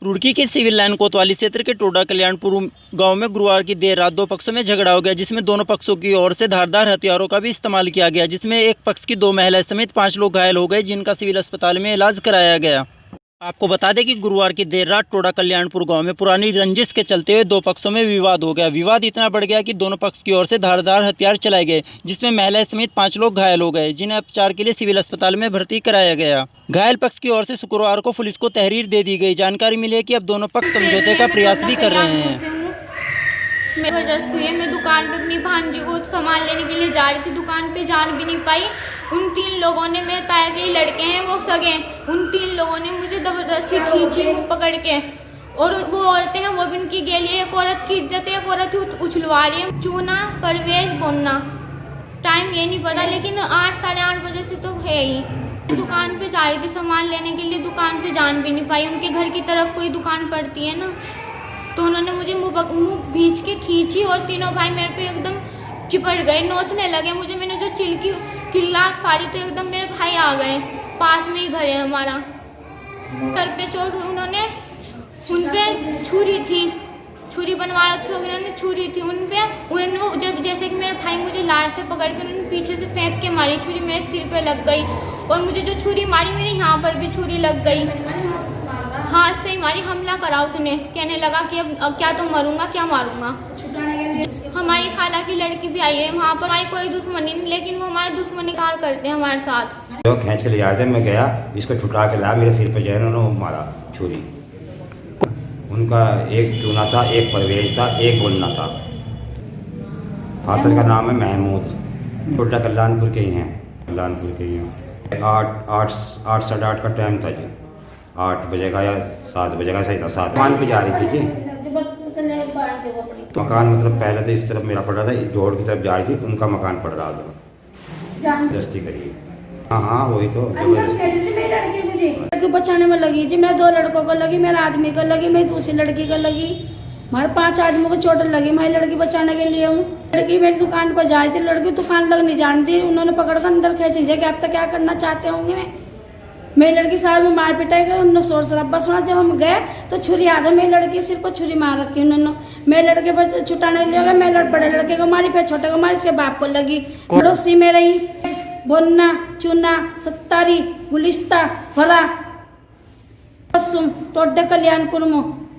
रुड़की के civil line कोतवाली क्षेत्र के टोडा कल्याणपुर गांव में गुरुवार की देर रात दो पक्षों में झगड़ा हो गया, जिसमें दोनों पक्षों की ओर से धारदार हथियारों का भी इस्तेमाल किया गया, जिसमें एक पक्ष की 2 महिलाएं समेत 5 लोग घायल हो गए, जिनका सिविल अस्पताल में इलाज कराया गया। आपको बता दें कि गुरुवार की देर रात टोडा कल्याणपुर गांव में पुरानी रंजिश के चलते हुए दो पक्षों में विवाद हो गया। विवाद इतना बढ़ गया कि दोनों पक्ष की ओर से धारदार हथियार चलाए गए, जिसमें महिलाएं समेत 5 लोग घायल हो गए, जिन्हें उपचार के लिए सिविल अस्पताल में भर्ती कराया गया। घायल पक्ष की ओर से शुक्रवार को पुलिस को तहरीर दे दी गई। जानकारी मिली है कि अब दोनों पक्ष समझौते का प्रयास भी कर रहे हैं। मैं दुकान पे अपनी भांजी को सामान लेने के लिए जा रही थी, दुकान पे जान भी नहीं पाई। उन 3 लोगों ने, मेरे ताया के लड़के हैं वो सगे, उन 3 लोगों ने मुझे जबरदस्ती खींची पकड़ के, और वो औरतें हैं वो भी उनकी गेली। एक औरत की इज्जत है, एक औरत उछलवा रही है। चूना परवेज बोलना, टाइम ये नहीं पता, लेकिन 8 साढ़े 8 बजे से तो है ही। दुकान पे जा रही थी सामान लेने के लिए, दुकान पे जान भी नहीं पाई। उनके घर की तरफ कोई दुकान पड़ती है ना, तो उन्होंने मुझे मुँह भींच के खींची और तीनों भाई मेरे पे एकदम चिपट गए, नोचने लगे मुझे। मैंने जो किल्लाट फाड़ी तो एकदम मेरे भाई आ गए, पास में ही घर है हमारा। सर पे चोट, उन्होंने उन पे छुरी थी, छुरी बनवा रखी होगी उन्होंने, छुरी थी उन पे। उन्होंने जब जैसे कि मेरे भाई मुझे लाए थे पकड़ के, उन्होंने पीछे से फेंक के मारी छुरी, मेरे सिर पे लग गई। और मुझे जो छुरी मारी मेरे यहाँ पर भी छुरी लग गई, हाथ से ही मारी। हमला कराओ तूने, कहने लगा कि अब क्या तो मरूंगा, क्या मारूंगा। हमारी खाला की लड़की भी आई है वहाँ पर, हमारी कोई दुश्मनी नहीं, लेकिन वो हमारे दुश्मनी कार करते हैं हमारे साथ। जो खींच के ले जा रहे थे, मैं गया, इसको छुटा के लाया, मेरे सिर पे जो है उन्होंने मारा छुरी। उनका एक चूना था, एक परवेज था, एक बोलना था। फादर का नाम है महमूद, टोडा कल्याणपुर के ही हैं, कल्याणपुर के ही हैं। 8 साढ़े 8 का टाइम था जी, 8 बजे का या 7 बजे का सही था। 7 मकान पे जा रही थी जी, मकान मतलब पहले तो इस तरफ मेरा पड़ रहा था, जोड़ की तरफ जा रही थी, उनका मकान पड़ रहा था। जबरदस्ती करी। हाँ वही तो लड़की बचाने में लगी जी। मैं 2 लड़कों को लगी, मेरे आदमी को लगी, मेरी दूसरी लड़की को लगी, हमारे 5 आदमियों को चोट लगी। मैं लड़की बचाने के लिए हूँ। लड़की मेरी दुकान पर जा रही थी, लड़की दुकान लग नहीं जानती, उन्होंने पकड़ कर अंदर खींची कि आप तो क्या करना चाहते होंगे। मेरी लड़की साहब में मार पिटाई कर, उन्होंने शोर शराबा सुना। जब हम गए तो छुरी हाथ में, मेरी लड़की सिर पर छुरी मार रखी उन्होंने। मेरे लड़के पर छुटाने के लिए गए, मेरे बड़े लड़के को मारी, फिर छोटे को मारी, से बाप को लगी। पड़ोसी में रही बोन्ना, चूना, सत्तारी, गुलिस्ता, भला, टोडा कल्याणपुर में